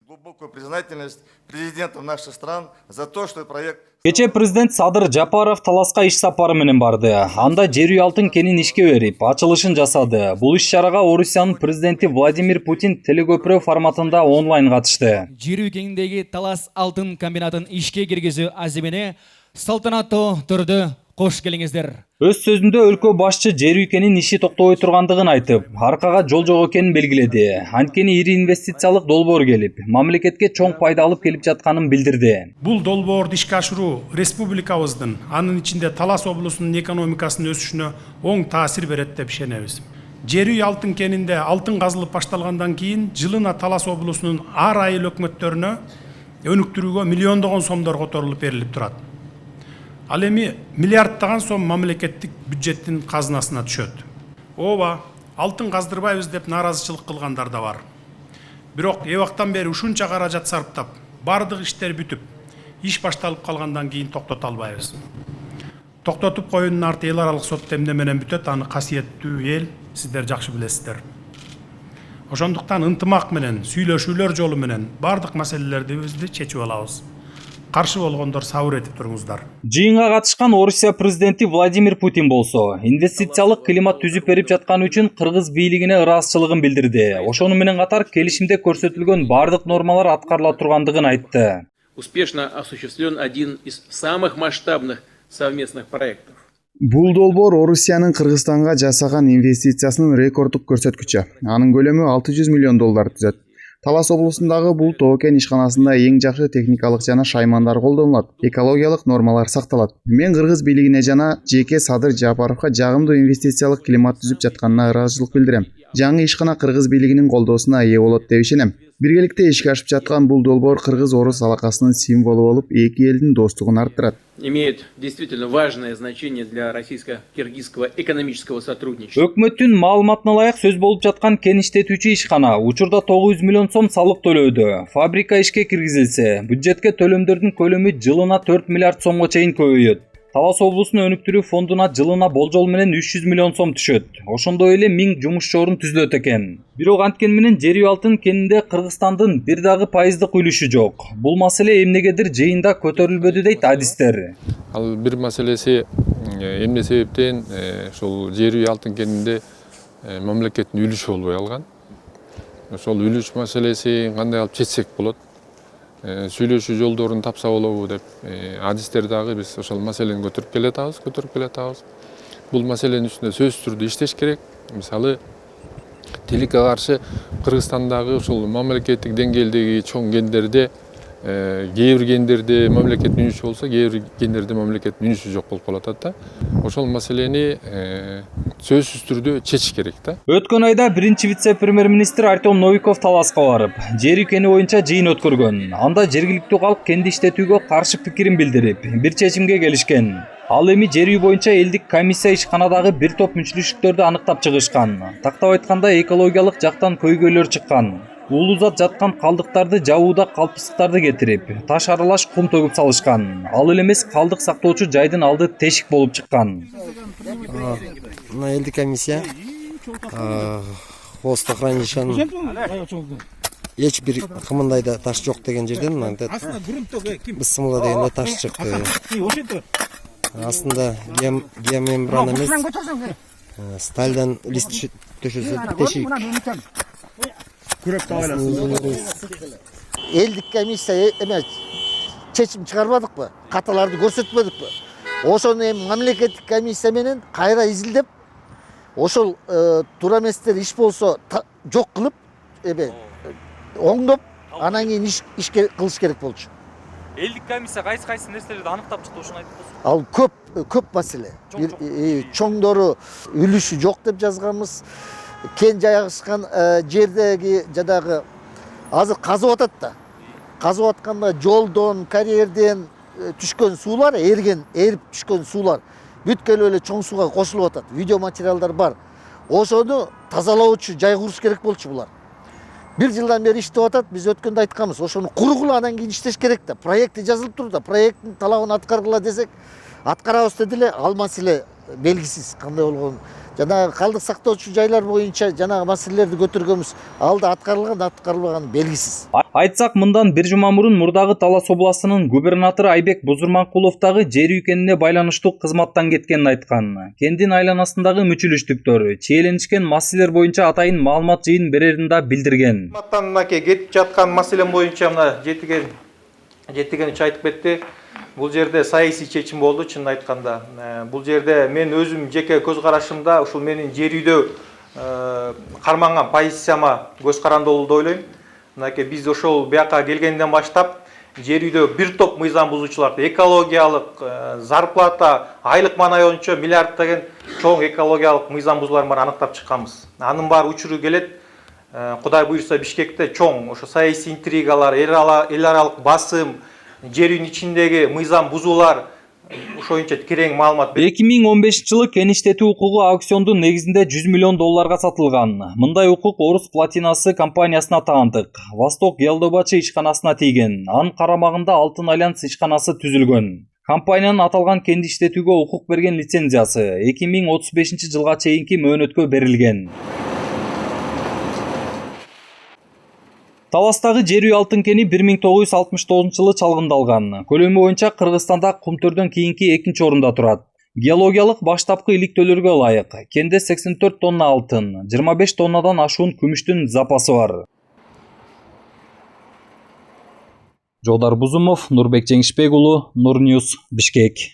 глубокую признательность президентам наших стран за то, что проект... Кече президент Садыр Жапаров Таласка иш сапары менен барды. Анда жер үй алтын кенин ишке берип, ачылышын жасады. Бул иш-чарага Орусиянын президенти Владимир Путин телекөпүрө форматында онлайн катышты. Жер үй кеніндегі Талас алтын комбинатын ишке киргизүү азимине салтанаттуу түрдө кош келиңиздер. Өз сөзүндө өлкө башчы жер үй кенин иши токтобой тургандыгын айтып, аркага жол жок экенин белгиледи. Анткени ири инвестициялык долбоор келип, мамлекетке чоң пайда алып келип жатканын билдирди. Бул долбоорду ишке ашыруу республикабыздын, анын ичинде Талас облусунун экономикасынын өсүшүнө оң таасир берет деп ишенебиз. Жер үй алтын кенинде алтын казылып башталгандан кийин жылына Талас облусунун ар айыл өкмөттөрүнө өнүктүрүүгө миллиондогон сомдор которулуп берилип турат. Ал эми миллиарддаган сом мамлекеттик бюджеттин казынасына түшөт. Ооба, алтын каздырбайбыз деп нааразычылык кылгандар да бар. Бирок эбактан бери ушунча каражат сарптап, бардык иштер бүтүп, иш башталып калгандан кийин токтото албайбыз. Токтотуп коюунун арты эл аралык сот демде менен бүтөт, аны касиеттүү эл сиздер жакшы билесиздер. Ошондуктан ынтымак менен, сүйлөшүүлөр жолу менен бардык маселелерди чечип алабыз. Каршы болгондор сабыр этип туруңуздар. Жыйынга катышкан Орусия президенти Владимир Путин болсо, инвестициялык климат түзүп берип жатканы үчүн кыргыз бийлигине ыраазычылыгын билдирди. Ошону менен катар келишимде көрсөтүлгөн бардык нормалар аткарыла тургандыгын айтты. Успешно осуществлен один из самых масштабных совместных проектов. Бул долбоор Орусиянын Кыргызстанга жасаган инвестициясынын рекорддук көрсөткүчү. Анын көлөмү $600 миллион түзөт. Талас облусундагы бул тоо кен ишканасында эң жакшы техникалык жана шаймандар колдонулат. Экологиялык нормалар сакталат. Мен кыргыз бийлигине жана жеке Садыр Жапаровго жагымдуу инвестициялык климат түзүп жатканына ыраазычылык билдирем. Жаңы ишкана кыргыз бийлигинин колдоосуна ээ болот деп ишенем. Биргеликте ишке ашып жаткан бул долбоор кыргыз-орус алакасынын символу болуп, эки элдин достугун арттырат. Имеет действительно важное значение для российско-киргизского экономического сотрудничества. Өкмөттүн маалыматына ылайык сөз болуп жаткан кен иштетүүчү ишкана учурда 900 миллион сом салык төлөөдө. Фабрика ишке киргизилсе, бюджетке төлөмдөрдүн көлөмү жылына 4 миллиард сомго чейин көбөйөт. Талас облусунун өнүктүрүү фондуна жылына болжол менен 300 миллион сом түшөт. Ошондой эле 1000 жумуш орун түзүлөт экен. Бирок анткени менен жер үй алтын кенинде Кыргызстандын бир дагы пайыздык үлүшү жок. Бул маселе эмнегедир жыйында көтөрүлбөдү дейт адистер. Ал бир маселеси эмне себептен ошол жер үй алтын кенинде мамлекеттин үлүшү болбой алган. Ошол үлүш маселеси кандай алып чечсек болот? Сүйлөшүү жолдорун тапса болобу деп адистер дагы биз ошол маселени көтөрүп келатабыз. Бул маселенин үстүндө сөзсүз түрдө иштеш керек. Мисалы, тилекке каршы Кыргызстандагы ошол мамлекеттик деңгээлдеги чоң кендерде кээ бир кендерде мамлекеттин үлүшү болсо, кээ бир кендерде мамлекеттин үлүшү жок болуп калат да. Ошол маселени сөзсүз түрдө чечиш керек да. Өткөн айда биринчи вице-премьер-министр Артем Новиков Таласка барып, жер үй кени боюнча жыйын өткөргөн. Анда жергиликтүү калк кенди иштетүүгө каршы пикирин билдирип, бир чечимге келишкен. Ал эми жер үй боюнча элдик комиссия ишканадагы бир топ мүчүлүштүктөрдү аныктап чыгышкан. Тактап айтканда экологиялык жактан көйгөйлөр чыккан. Уулузат жаткан калдыктарды жабууда калпсыздарды кетирип, таш аралаш кум төгүп салышкан. Ал эле эмес калдык сактоочу жайдын алды тешик болуп чыккан. На элдик комиссия хвостохранилищанын эч бир кымындайда таш жок деген жерден бысымыла дегенде таш чыкты. Астында геомембрана эмес, стальдан лист төшөлсө тешик. Элдик комиссия эме чечим чыгарбадыкпы? Каталарды көрсөтпөдүкпү? Ошону эми мамлекеттик комиссия менен кайра изилдеп, ошол туура эместер иш болсо жок кылып, оңдоп, анан кийин иш кылыш керек болчу. Элдик комиссия кайсы нерселерди аныктап чыкты, ошону айтып берсеңиз. Ал көп маселе. Чоңдору үлүшү жок деп жазганбыз. Кен жайгашкан жердеги жадагы азыр казып атат да. Казып атканда жолдон, карьерден түшкөн суулар, эрип түшкөн суулар бүткөлүп эле чоң сууга кошулуп атат. Видео материалдар бар. Ошону тазалоочу жай куруш керек болчу булар. Бир жылдан бери иштеп атат, биз өткөндө айтканбыз, ошону кургула анан кийин иштеш керек да. Проекти жазылып тур да, проекттин талабын аткаргыла десек, аткарабыз деди эле, ал маселе белгисиз кандай болгон. жанагы калдык сактоочу жайлар боюнча жанагы маселелерди көтөргөнбүз. Алда аткарылган, аткарылбаганы белгисиз. Айтсак, мындан бир жума мурун мурдагы Талас областынын губернатору Айбек Бузурманкулов дагы жер үйкенине байланыштуу кызматтан кеткенин айткан. Кендин айланасындагы мүчүлүштүктөр чиеленишкен маселелер боюнча атайын маалымат жыйын берерин да билдирген. Мынакей кетип жаткан маселем боюнча мына жетигенич айтып кетти. Бул жерде саясий чечим болду, чынын айтканда. Бул жерде мен өзүм жеке көз карашымда ушул менин жер үйдө карманган позицияма көз каранды болду деп ойлойм. Мынакей биз ошол бияка келгенден баштап жер үйдө бир топ мыйзам бузуучуларды экологиялык, зарплата, айлык маанай боюнча миллиарддеген чоң экологиялык мыйзам бузууларын баарын аныктап чыкканбыз. Анын баары учуру келет. Кудай буюрса Бишкекте чоң ошо саясий интригалар, эл аралык басым, жер үйдүн ичиндеги мыйзам бузуулар ошоюнча керең маалымат. 2015 жылы кен иштетүү укугу аукциондун негизинде 100 миллион долларга сатылган. Мындай укук Орус Платинасы компаниясына таандык. Восток Гелдобачы ишканасына тийген. Анын карамагында Алтын Альянс ишканасы түзүлгөн. Компаниянын аталган кенди иштетүүгө укук берген лицензиясы 2035 жылга чейинки мөөнөткө берилген. Таластагы жер үй алтын кени 1969 жылы чалгындалган. Көлөмү боюнча Кыргызстанда Кумтөрдөн кийинки экинчи орунда турат. Геологиялык баштапкы иликтөөлөргө ылайык. Кенде 84 тонна алтын, 25 тоннадан ашуун күмүштүн запасы бар. Жодар Бузумов, Нурбек Жеңишбек уулу, Нур Ньюс, Бишкек.